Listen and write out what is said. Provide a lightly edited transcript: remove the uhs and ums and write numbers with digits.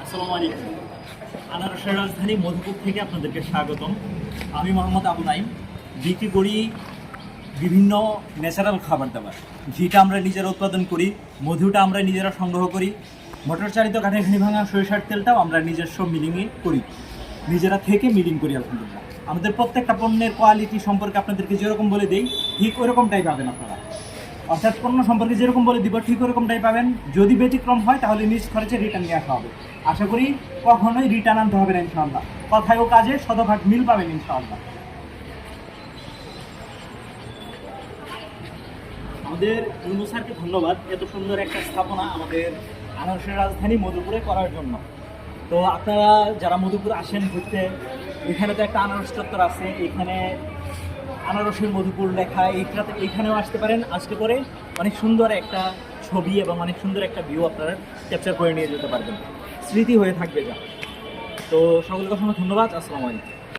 আসসালামু আলাইকুম। আনারসের রাজধানী মধুপুর থেকে আপনাদেরকে স্বাগতম। আমি মোহাম্মদ আবু নাইম। বিক্রি করি বিভিন্ন ন্যাচারাল খাবার দাবার, ঘিটা আমরা নিজেরা উৎপাদন করি, মধুটা আমরা নিজেরা সংগ্রহ করি, মোটর চালিত কাঠে ঘি ভাঙা সরিষার তেলটাও আমরা নিজস্ব মিলিংয়ে করি, নিজেরা থেকে মিলিং করি। আলহামদুলিল্লাহ, আমাদের প্রত্যেকটা পণ্যের কোয়ালিটি সম্পর্কে আপনাদেরকে যেরকম বলে দিই ঠিক ওরকমটাই পাবেন আপনারা। অর্থাৎ পণ্য সম্পর্কে যেরকম বলে দিব ঠিক ওরকমটাই পাবেন। যদি ব্যতিক্রম হয় তাহলে নিজ খরচে রিটার্ন নিয়ে আসা হবে। আশা করি কখনোই রিটার্ন আনতে হবে না ইনশাআল্লাহ। কথায় ও কাজে শতভাগ মিল পাবেন ইনশাআল্লাহ। আমাদের ইউনূস স্যারকে ধন্যবাদ এত সুন্দর একটা স্থাপনা আমাদের আনারসের রাজধানী মধুপুরে করার জন্য। তো আপনারা যারা মধুপুর আসেন ঘুরতে, এখানে তো একটা আনারস চত্বর আছে, এখানে আনারসের মধুপুর লেখা, এইখানেও আসতে পারেন। আসতে করে অনেক সুন্দর একটা ছবি এবং অনেক সুন্দর একটা ভিউ আপনারা ক্যাপচার করে নিয়ে যেতে পারবেন, স্মৃতি হয়ে থাকবে যা। তো সকলকে অসংখ্য ধন্যবাদ। আসসালামু আলাইকুম।